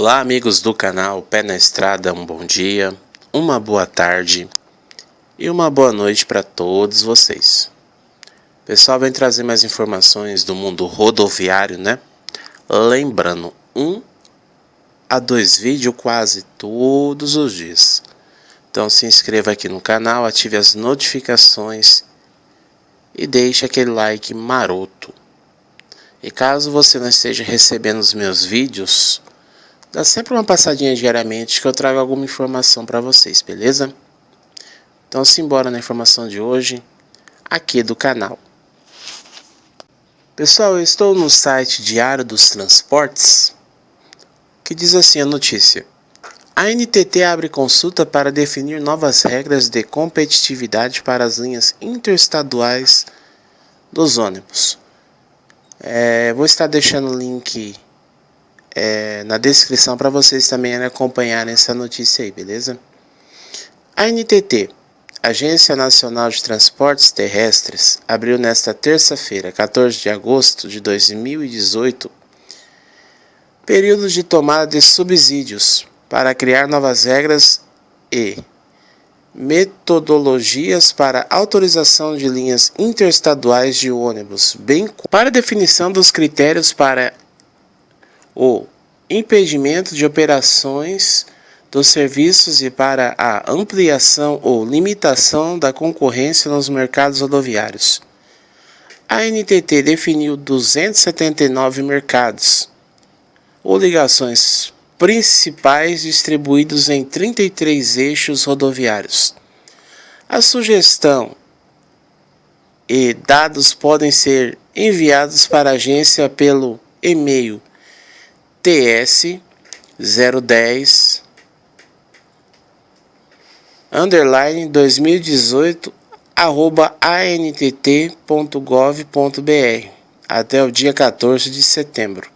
Olá, amigos do canal Pé na Estrada, um bom dia, uma boa tarde e uma boa noite para todos vocês. Pessoal, vem trazer mais informações do mundo rodoviário, né? Lembrando, 1 a 2 vídeos quase todos os dias. Então se inscreva aqui no canal, ative as notificações e deixe aquele like maroto. E caso você não esteja recebendo os meus vídeos, dá sempre uma passadinha diariamente que eu trago alguma informação para vocês, beleza? Então simbora na informação de hoje, aqui do canal. Pessoal, eu estou no site Diário dos Transportes, que diz assim a notícia: a NTT abre consulta para definir novas regras de competitividade para as linhas interestaduais dos ônibus. Vou estar deixando o link na descrição para vocês também acompanharem essa notícia aí, beleza? A NTT, Agência Nacional de Transportes Terrestres, abriu nesta terça-feira, 14 de agosto de 2018, período de tomada de subsídios para criar novas regras e metodologias para autorização de linhas interestaduais de ônibus, bem como para definição dos critérios para o impedimento de operações dos serviços e para a ampliação ou limitação da concorrência nos mercados rodoviários. A NTT definiu 279 mercados ou ligações principais distribuídos em 33 eixos rodoviários. A sugestão e dados podem ser enviados para a agência pelo e-mail ts1010-2018@antt.gov.br até o dia 14 de setembro.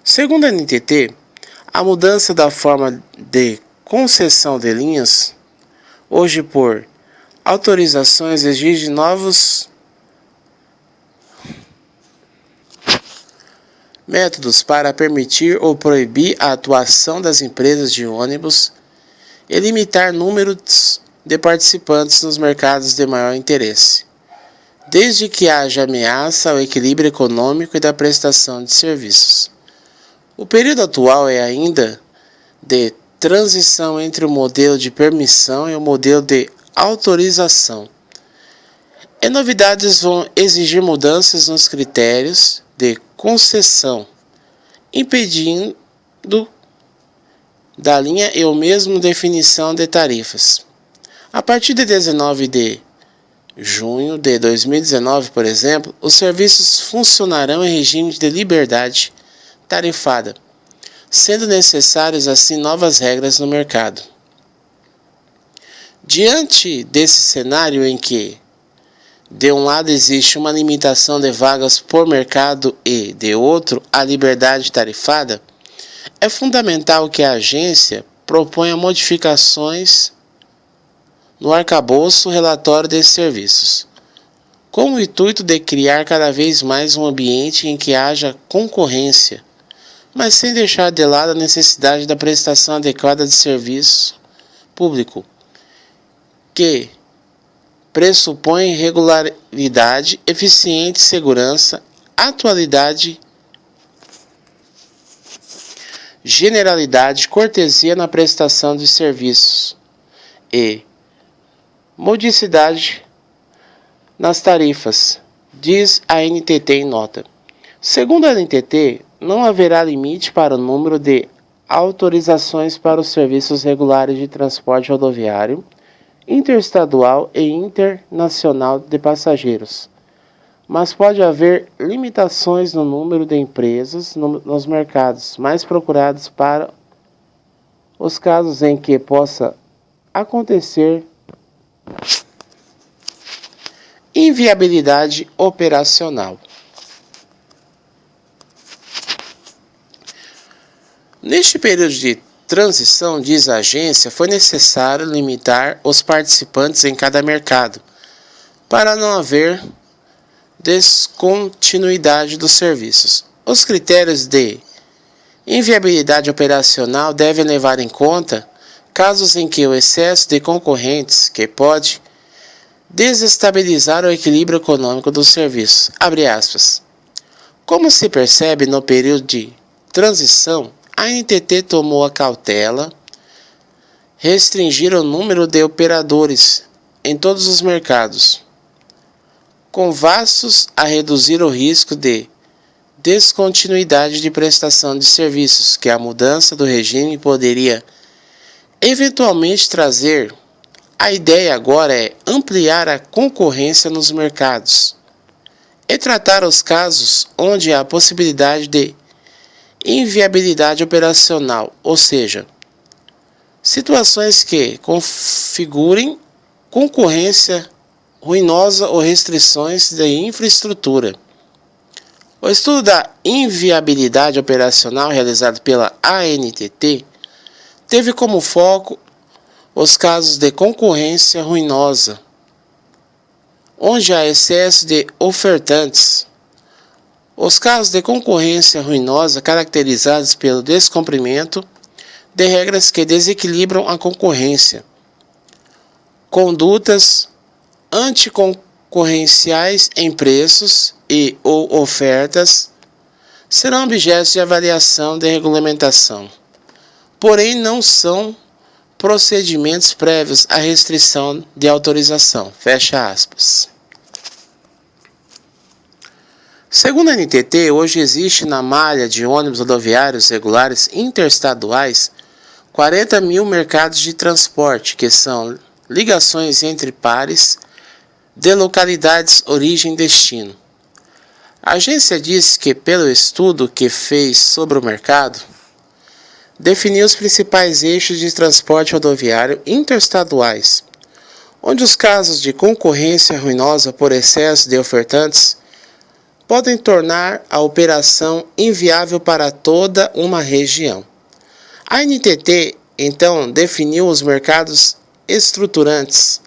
Segundo a NTT, a mudança da forma de concessão de linhas, hoje por autorizações, exige novos métodos para permitir ou proibir a atuação das empresas de ônibus e limitar números de participantes nos mercados de maior interesse, desde que haja ameaça ao equilíbrio econômico e da prestação de serviços. O período atual é ainda de transição entre o modelo de permissão e o modelo de autorização. E novidades vão exigir mudanças nos critérios de concessão, impedindo da linha e ou mesmo definição de tarifas. A partir de 19 de junho de 2019, por exemplo, os serviços funcionarão em regime de liberdade tarifada, sendo necessárias assim novas regras no mercado. Diante desse cenário em que, de um lado, existe uma limitação de vagas por mercado e, de outro, a liberdade tarifada, é fundamental que a agência proponha modificações no arcabouço relatório desses serviços, com o intuito de criar cada vez mais um ambiente em que haja concorrência, mas sem deixar de lado a necessidade da prestação adequada de serviço público, que pressupõe regularidade, eficiente, segurança, atualidade, generalidade, cortesia na prestação de serviços e modicidade nas tarifas, diz a NTT em nota. Segundo a NTT, não haverá limite para o número de autorizações para os serviços regulares de transporte rodoviário, interestadual e internacional de passageiros, mas pode haver limitações no número de empresas nos mercados mais procurados para os casos em que possa acontecer inviabilidade operacional. Neste período de transição, diz a agência, foi necessário limitar os participantes em cada mercado, para não haver descontinuidade dos serviços. Os critérios de inviabilidade operacional deve levar em conta casos em que o excesso de concorrentes que pode desestabilizar o equilíbrio econômico do serviço. Abre aspas. Como se percebe no período de transição, a NTT tomou a cautela, restringir o número de operadores em todos os mercados, com vastos a reduzir o risco de descontinuidade de prestação de serviços que a mudança do regime poderia eventualmente trazer. A ideia agora é ampliar a concorrência nos mercados e tratar os casos onde há possibilidade de inviabilidade operacional, ou seja, situações que configurem concorrência ruinosa ou restrições de infraestrutura. O estudo da inviabilidade operacional realizado pela ANTT teve como foco os casos de concorrência ruinosa, onde há excesso de ofertantes. Os casos de concorrência ruinosa caracterizados pelo descumprimento de regras que desequilibram a concorrência, condutas anticoncorrenciais em preços e ou ofertas, serão objetos de avaliação de regulamentação, porém não são procedimentos prévios à restrição de autorização. Fecha aspas. Segundo a NTT, hoje existe na malha de ônibus rodoviários regulares interestaduais 40 mil mercados de transporte, que são ligações entre pares de localidades origem e destino. A agência diz que, pelo estudo que fez sobre o mercado, definiu os principais eixos de transporte rodoviário interestaduais, onde os casos de concorrência ruinosa por excesso de ofertantes podem tornar a operação inviável para toda uma região. A NTT, então, definiu os mercados estruturantes,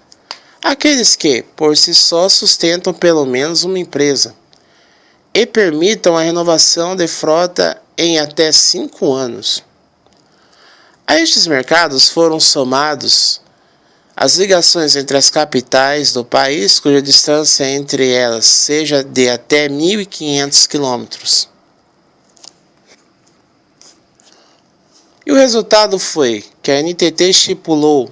aqueles que, por si só, sustentam pelo menos uma empresa e permitam a renovação de frota em até 5 anos. A estes mercados foram somados as ligações entre as capitais do país, cuja distância entre elas seja de até 1.500 quilômetros. E o resultado foi que a NTT estipulou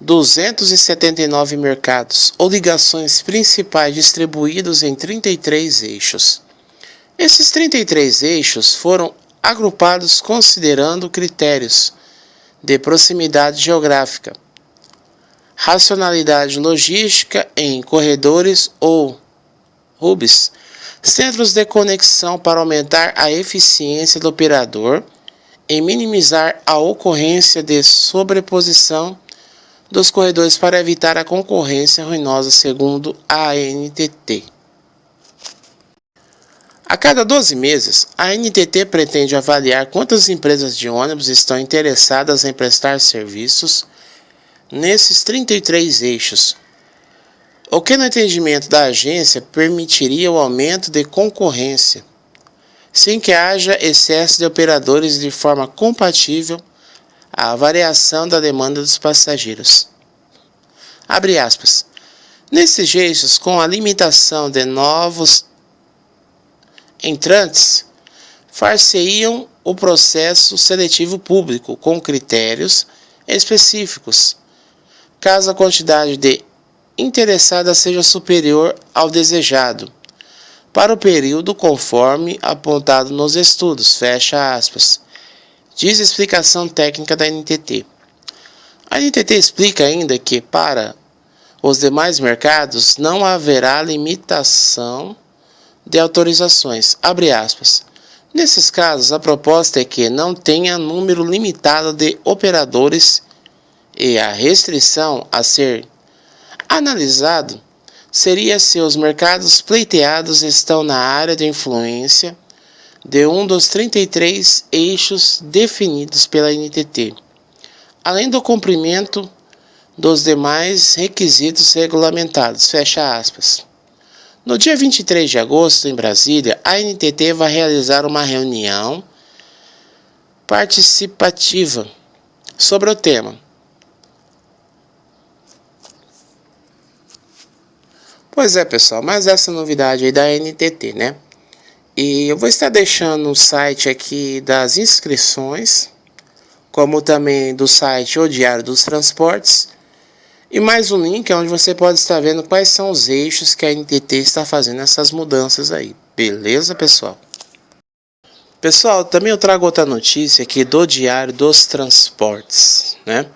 279 mercados ou ligações principais distribuídos em 33 eixos. Esses 33 eixos foram agrupados considerando critérios de proximidade geográfica, racionalidade logística em corredores ou hubs, centros de conexão para aumentar a eficiência do operador e minimizar a ocorrência de sobreposição dos corredores para evitar a concorrência ruinosa, segundo a ANTT. A cada 12 meses, a ANTT pretende avaliar quantas empresas de ônibus estão interessadas em prestar serviços nesses 33 eixos, o que no entendimento da agência permitiria o aumento de concorrência, sem que haja excesso de operadores de forma compatível à variação da demanda dos passageiros. Abre aspas. Nesses eixos, com a limitação de novos entrantes, far-se-iam o processo seletivo público com critérios específicos, caso a quantidade de interessadas seja superior ao desejado, para o período conforme apontado nos estudos, fecha aspas, diz a explicação técnica da NTT. A NTT explica ainda que, para os demais mercados, não haverá limitação de autorizações, abre aspas. Nesses casos, a proposta é que não tenha número limitado de operadores e a restrição a ser analisado seria se os mercados pleiteados estão na área de influência de um dos 33 eixos definidos pela NTT, além do cumprimento dos demais requisitos regulamentados, fecha aspas. No dia 23 de agosto, em Brasília, a ANTT vai realizar uma reunião participativa sobre o tema. Pois é, pessoal, mas essa novidade aí da NTT, né? E eu vou estar deixando o site aqui das inscrições, como também do site O Diário dos Transportes, e mais um link onde você pode estar vendo quais são os eixos que a NTT está fazendo essas mudanças aí. Beleza, pessoal? Pessoal, também eu trago outra notícia aqui do Diário dos Transportes, né?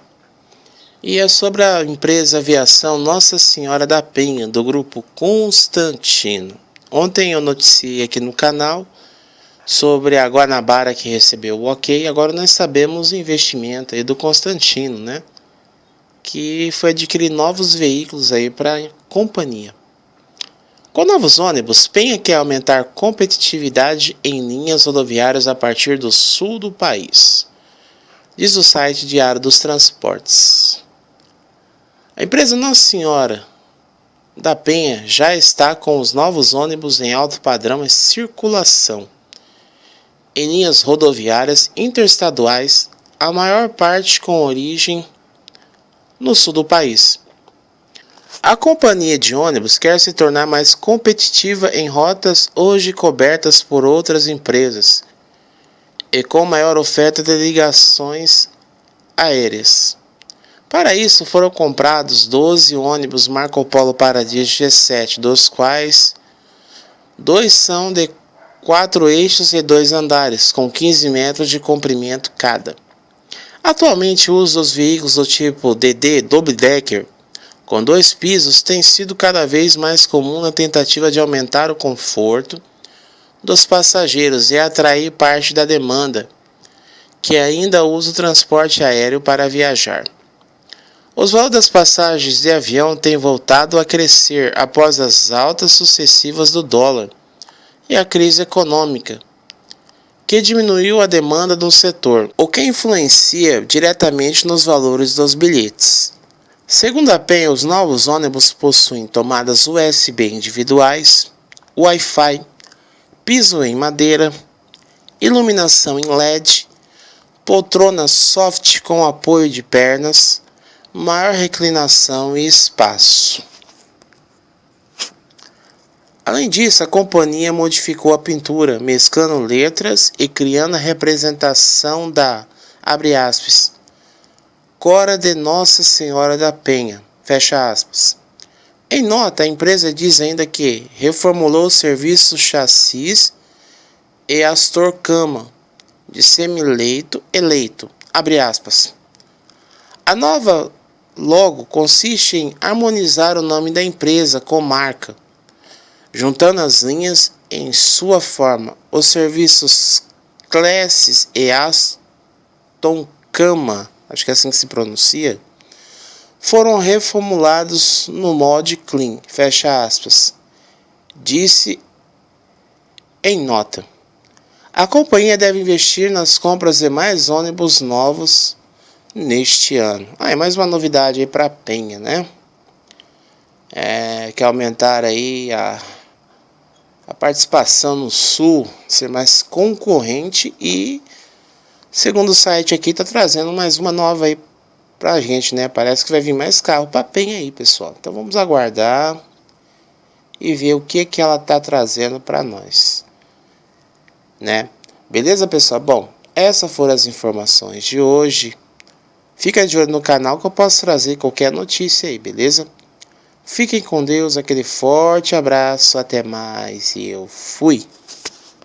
E é sobre a empresa Aviação Nossa Senhora da Penha, do grupo Constantino. Ontem eu noticiei aqui no canal sobre a Guanabara que recebeu o ok. Agora nós sabemos o investimento aí do Constantino, né? Que foi adquirir novos veículos aí para a companhia. Com novos ônibus, Penha quer aumentar competitividade em linhas rodoviárias a partir do sul do país, diz o site Diário dos Transportes. A empresa Nossa Senhora da Penha já está com os novos ônibus em alto padrão em circulação em linhas rodoviárias interestaduais, a maior parte com origem no sul do país. A companhia de ônibus quer se tornar mais competitiva em rotas hoje cobertas por outras empresas e com maior oferta de ligações aéreas. Para isso, foram comprados 12 ônibus Marco Polo Paradiso G7, dos quais 2 são de 4 eixos e 2 andares, com 15 metros de comprimento cada. Atualmente, o uso dos veículos do tipo DD Double Decker, com 2 pisos, tem sido cada vez mais comum na tentativa de aumentar o conforto dos passageiros e atrair parte da demanda, que ainda usa o transporte aéreo para viajar. Os valores das passagens de avião têm voltado a crescer após as altas sucessivas do dólar e a crise econômica, que diminuiu a demanda do setor, o que influencia diretamente nos valores dos bilhetes. Segundo a Penha, os novos ônibus possuem tomadas USB individuais, Wi-Fi, piso em madeira, iluminação em LED, poltrona soft com apoio de pernas, maior reclinação e espaço. Além disso, a companhia modificou a pintura, mesclando letras e criando a representação da, abre aspas, Cora de Nossa Senhora da Penha, fecha aspas. Em nota, a empresa diz ainda que reformulou o serviço chassis e Astor-cama de semileito e leito, abre aspas. A nova logo consiste em harmonizar o nome da empresa com marca, juntando as linhas em sua forma. Os serviços Classes e Aston-cama, acho que é assim que se pronuncia, foram reformulados no mod Clean, fecha aspas, disse em nota. A companhia deve investir nas compras de mais ônibus novos neste ano. É mais uma novidade aí para a Penha, né? Quer aumentar aí a participação no sul, ser mais concorrente e, segundo o site aqui, tá trazendo mais uma nova aí pra gente, né? Parece que vai vir mais carro pra Penha aí, pessoal. Então vamos aguardar e ver o que ela tá trazendo pra nós, né? Beleza, pessoal? Bom, essas foram as informações de hoje. Fica de olho no canal que eu posso trazer qualquer notícia aí, beleza? Fiquem com Deus, aquele forte abraço, até mais e eu fui!